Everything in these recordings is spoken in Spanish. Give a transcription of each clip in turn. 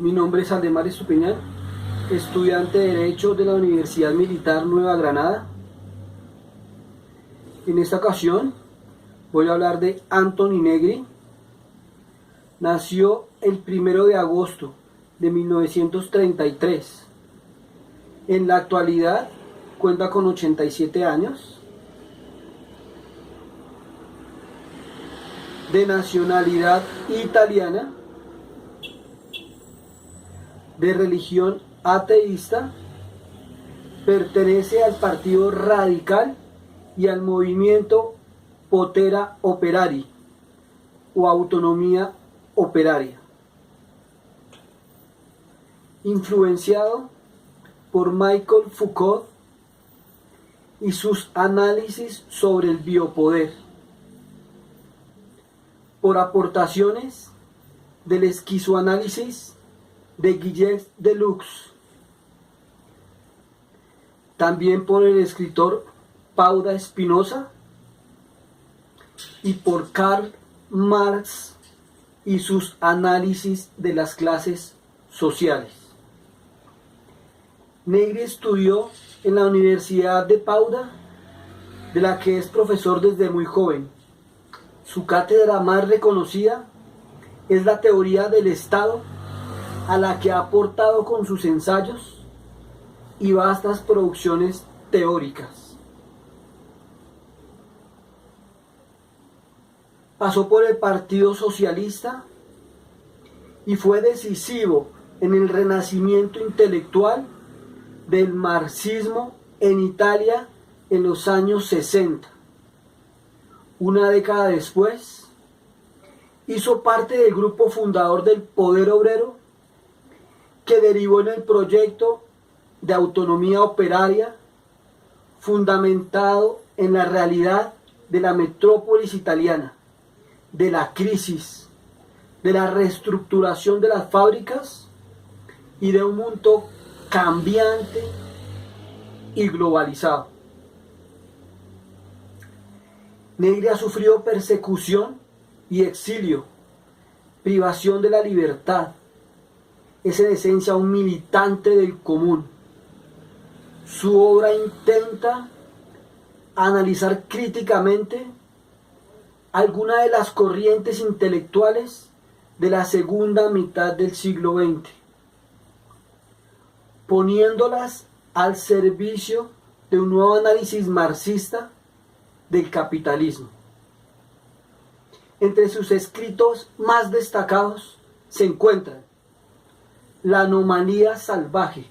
Mi nombre es Aldemar Estupiñán, estudiante de Derecho de la Universidad Militar Nueva Granada. En esta ocasión voy a hablar de Anthony Negri. Nació el 1 de agosto de 1933. En la actualidad cuenta con 87 años. De nacionalidad italiana. De religión ateísta, pertenece al Partido Radical y al movimiento Potera Operari o Autonomía Operaria. Influenciado por Michel Foucault y sus análisis sobre el biopoder, por aportaciones del esquizoanálisis de Gilles Deleuze, también por el escritor Paulo Spinoza y por Karl Marx y sus análisis de las clases sociales. Negri estudió en la Universidad de Padua, de la que es profesor desde muy joven. Su cátedra más reconocida es la teoría del Estado, a la que ha aportado con sus ensayos y vastas producciones teóricas. Pasó por el Partido Socialista y fue decisivo en el renacimiento intelectual del marxismo en Italia en los años 60. Una década después, hizo parte del grupo fundador del Poder Obrero, que derivó en el proyecto de autonomía operaria fundamentado en la realidad de la metrópolis italiana, de la crisis, de la reestructuración de las fábricas y de un mundo cambiante y globalizado. Negri ha sufrido persecución y exilio, privación de la libertad. Es en esencia un militante del común. Su obra intenta analizar críticamente algunas de las corrientes intelectuales de la segunda mitad del siglo XX, poniéndolas al servicio de un nuevo análisis marxista del capitalismo. Entre sus escritos más destacados se encuentran La anomalía salvaje,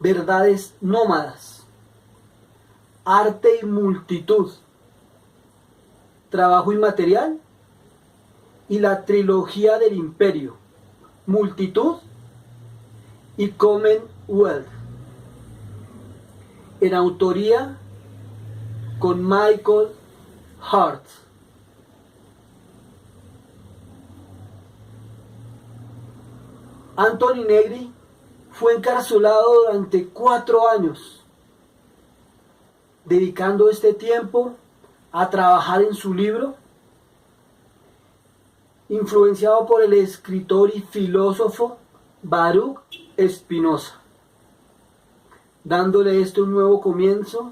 Verdades nómadas, Arte y multitud, Trabajo inmaterial y la trilogía del imperio, Multitud y Commonwealth, en autoría con Michael Hart. Anthony Negri fue encarcelado durante 4 años, dedicando este tiempo a trabajar en su libro, influenciado por el escritor y filósofo Baruch Spinoza, dándole un nuevo comienzo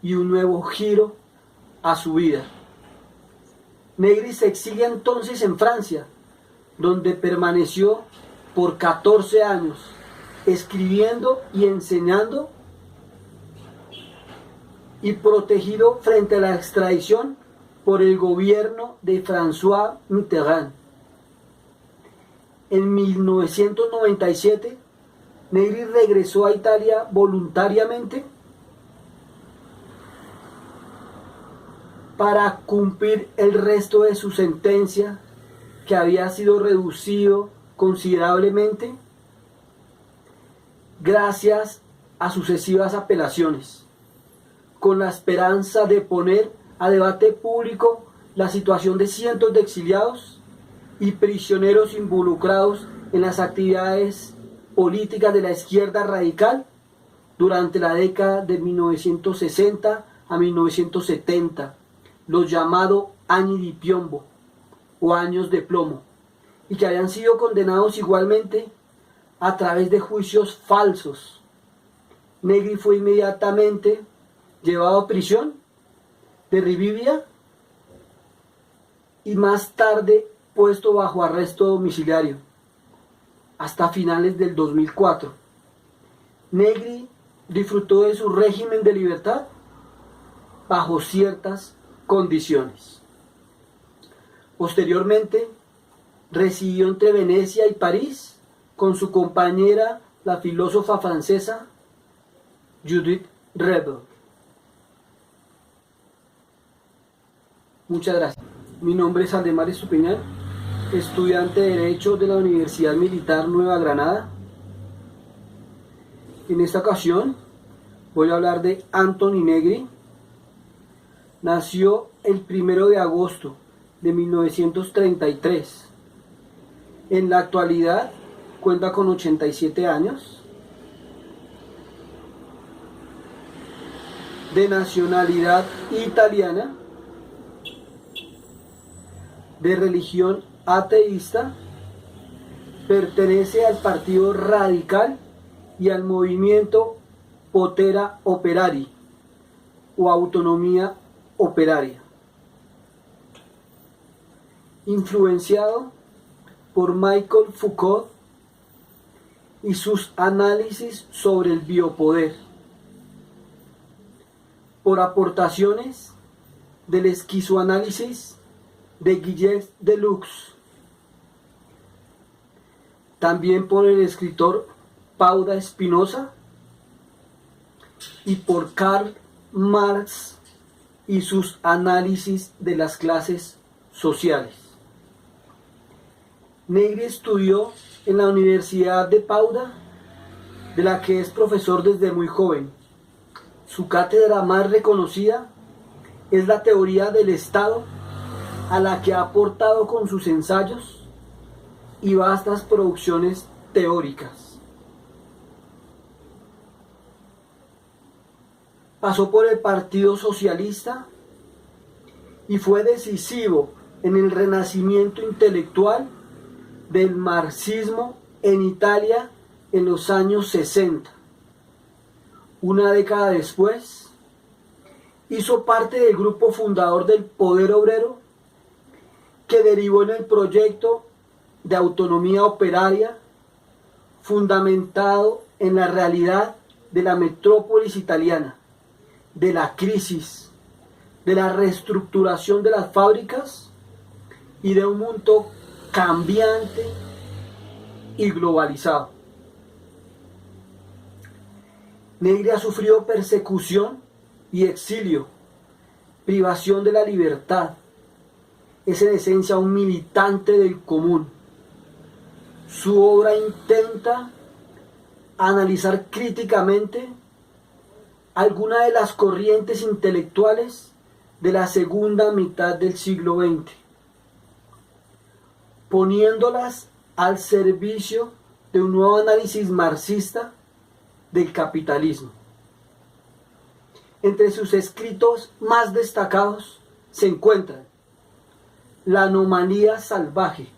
y un nuevo giro a su vida. Negri se exilia entonces en Francia, donde permaneció por 14 años, escribiendo y enseñando, y protegido frente a la extradición por el gobierno de François Mitterrand. En 1997, Negri regresó a Italia voluntariamente para cumplir el resto de su sentencia, que había sido reducido considerablemente gracias a sucesivas apelaciones, con la esperanza de poner a debate público la situación de cientos de exiliados y prisioneros involucrados en las actividades políticas de la izquierda radical durante la década de 1960 a 1970, los llamados Anni di Piombo o años de plomo, y que habían sido condenados igualmente a través de juicios falsos. Negri fue inmediatamente llevado a prisión de Rivilla y más tarde puesto bajo arresto domiciliario hasta finales del 2004. Negri disfrutó de su régimen de libertad bajo ciertas condiciones. Posteriormente, residió entre Venecia y París con su compañera, la filósofa francesa Judith Rebel. Muchas gracias. Mi nombre es Aldemar Estupiñán, estudiante de Derecho de la Universidad Militar Nueva Granada. En esta ocasión voy a hablar de Anthony Negri. Nació el 1 de agosto de 1933. En la actualidad cuenta con 87 años. De nacionalidad italiana. De religión ateísta. Pertenece al Partido Radical y al movimiento Potera Operari o Autonomía Operaria. Influenciado por Michel Foucault y sus análisis sobre el biopoder, por aportaciones del esquizoanálisis de Gilles Deleuze, también por el escritor Pauda Spinoza y por Karl Marx y sus análisis de las clases sociales. Negri estudió en la Universidad de Pauda, de la que es profesor desde muy joven. Su cátedra más reconocida es la teoría del Estado, a la que ha aportado con sus ensayos y vastas producciones teóricas. Pasó por el Partido Socialista y fue decisivo en el renacimiento intelectual del marxismo en Italia en los años 60. Una década después, hizo parte del grupo fundador del Poder Obrero, que derivó en el proyecto de autonomía operaria fundamentado en la realidad de la metrópolis italiana, de la crisis, de la reestructuración de las fábricas y de un mundo cambiante y globalizado. Negri ha sufrido persecución y exilio, privación de la libertad. Es en esencia un militante del común. Su obra intenta analizar críticamente algunas de las corrientes intelectuales de la segunda mitad del siglo XX, poniéndolas al servicio de un nuevo análisis marxista del capitalismo. Entre sus escritos más destacados se encuentran La anomalía salvaje,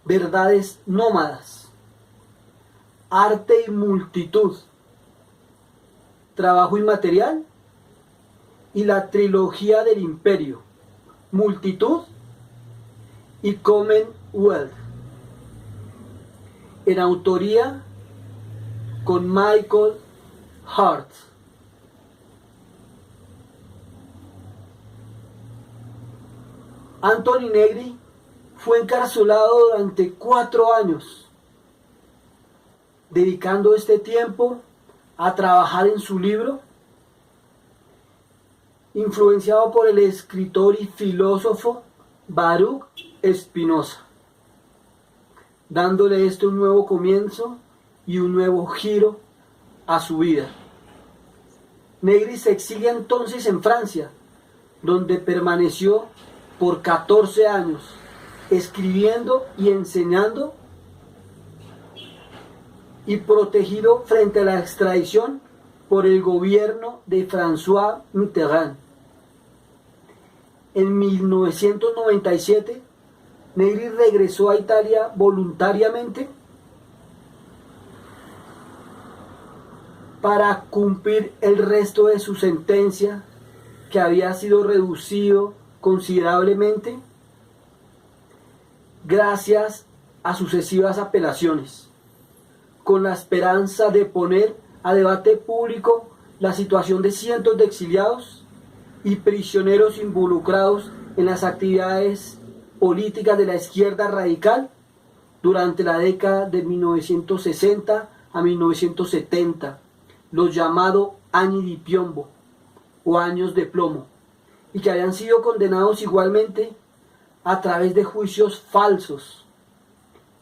Verdades nómadas, Arte y multitud, Trabajo inmaterial y la trilogía del imperio, Multitud y Commonwealth, en autoría con Michael Hart. Anthony Negri fue encarcelado durante 4 años, dedicando este tiempo a trabajar en su libro, influenciado por el escritor y filósofo Baruch Spinoza, dándole un nuevo comienzo y un nuevo giro a su vida. Negri se exilia entonces en Francia, donde permaneció por 14 años, escribiendo y enseñando, y protegido frente a la extradición por el gobierno de François Mitterrand. En 1997 Negri regresó a Italia voluntariamente para cumplir el resto de su sentencia, que había sido reducido considerablemente gracias a sucesivas apelaciones, con la esperanza de poner a debate público la situación de cientos de exiliados y prisioneros involucrados en las actividades políticas de la izquierda radical durante la década de 1960 a 1970, los llamados Anni di Piombo o años de plomo, y que habían sido condenados igualmente a través de juicios falsos.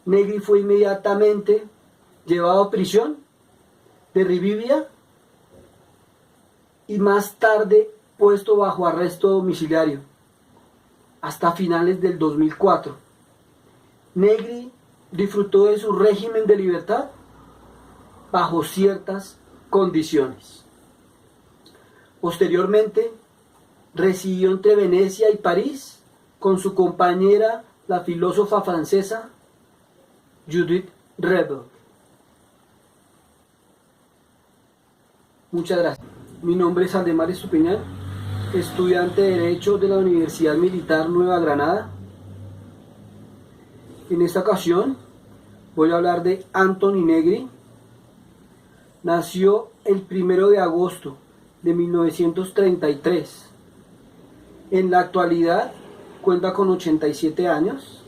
Negri fue inmediatamente llevado a prisión de Rivivia y más tarde puesto bajo arresto domiciliario hasta finales del 2004. Negri disfrutó de su régimen de libertad bajo ciertas condiciones. Posteriormente, residió entre Venecia y París con su compañera, la filósofa francesa Judith Rebel. Muchas gracias. Mi nombre es Aldemar Estupiñán, estudiante de Derecho de la Universidad Militar Nueva Granada. En esta ocasión voy a hablar de Anthony Negri. Nació el 1 de agosto de 1933. En la actualidad cuenta con 87 años.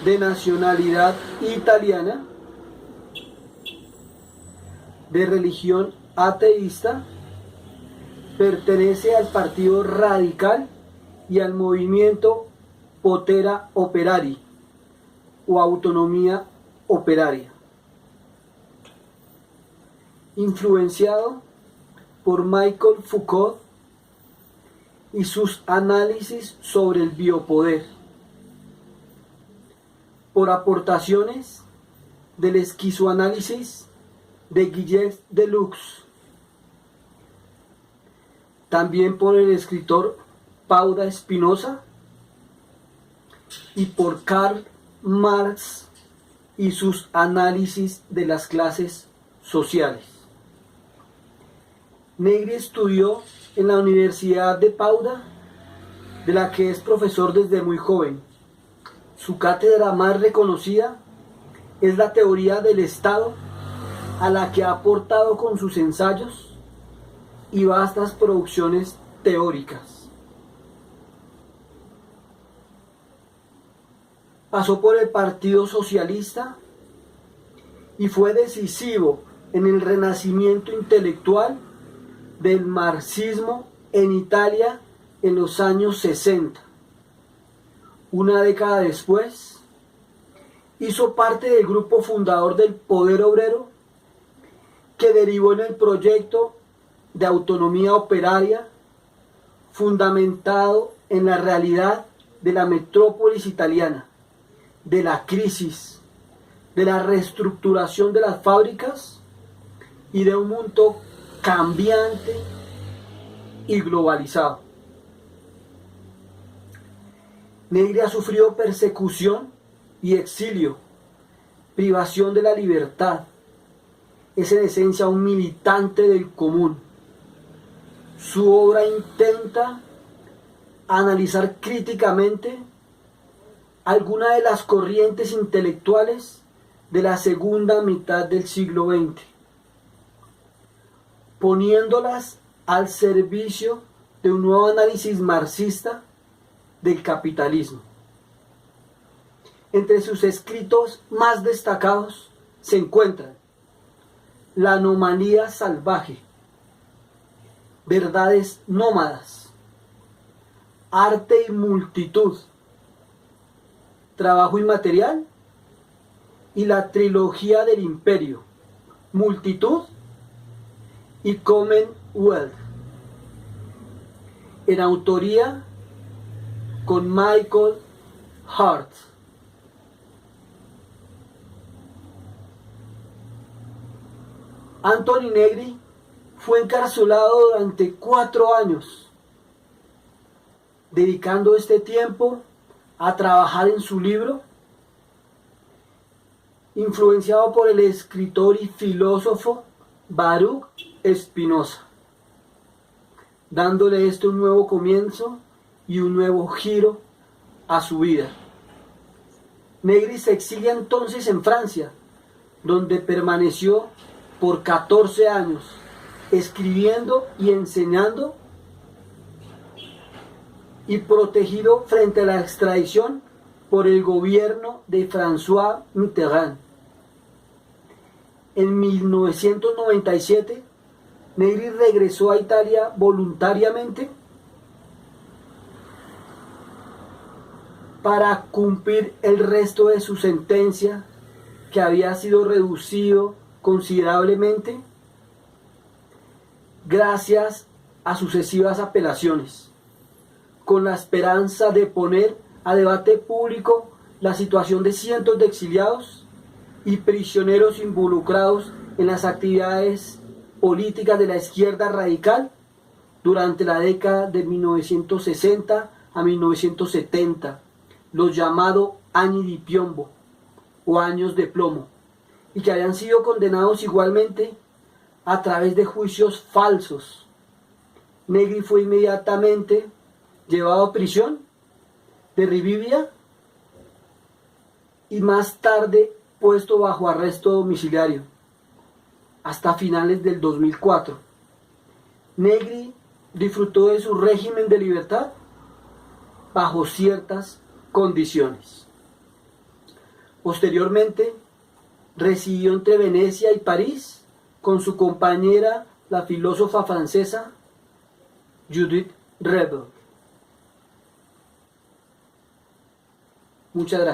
De nacionalidad italiana, de religión ateísta, pertenece al Partido Radical y al movimiento Potera Operari o Autonomía Operaria. Influenciado por Michel Foucault y sus análisis sobre el biopoder, por aportaciones del esquizoanálisis de Gilles Deleuze, también por el escritor Pauda Spinoza y por Karl Marx y sus análisis de las clases sociales. Negri estudió en la Universidad de Pauda, de la que es profesor desde muy joven. Su cátedra más reconocida es la teoría del Estado, a la que ha aportado con sus ensayos y vastas producciones teóricas. Pasó por el Partido Socialista y fue decisivo en el renacimiento intelectual del marxismo en Italia en los años 60. Una década después, hizo parte del grupo fundador del Poder Obrero, que derivó en el proyecto de autonomía operaria fundamentado en la realidad de la metrópolis italiana, de la crisis, de la reestructuración de las fábricas y de un mundo cambiante y globalizado. Negri ha sufrido persecución y exilio, privación de la libertad. Es en esencia un militante del común. Su obra intenta analizar críticamente algunas de las corrientes intelectuales de la segunda mitad del siglo XX, poniéndolas al servicio de un nuevo análisis marxista del capitalismo. Entre sus escritos más destacados se encuentran La anomalía salvaje, Verdades nómadas, Arte y multitud, Trabajo inmaterial y la trilogía del imperio, Multitud y Commonwealth, en autoría con Michael Hart. Anthony Negri fue encarcelado durante 4 años dedicando este tiempo a trabajar en su libro, influenciado por el escritor y filósofo Baruch Spinoza, dándole un nuevo comienzo y un nuevo giro a su vida. Negri se exilia entonces en Francia, donde permaneció por 14 años, escribiendo y enseñando, y protegido frente a la extradición por el gobierno de François Mitterrand. En 1997, Negri regresó a Italia voluntariamente para cumplir el resto de su sentencia, que había sido reducido considerablemente gracias a sucesivas apelaciones, con la esperanza de poner a debate público la situación de cientos de exiliados y prisioneros involucrados en las actividades políticas de la izquierda radical durante la década de 1960 a 1970, los llamados Anni di Piombo o años de plomo, y que habían sido condenados igualmente a través de juicios falsos. Negri fue inmediatamente llevado a prisión de Rivivia y más tarde puesto bajo arresto domiciliario hasta finales del 2004. Negri disfrutó de su régimen de libertad bajo ciertas condiciones. Posteriormente residió entre Venecia y París con su compañera, la filósofa francesa Judith Rebel. Muchas gracias.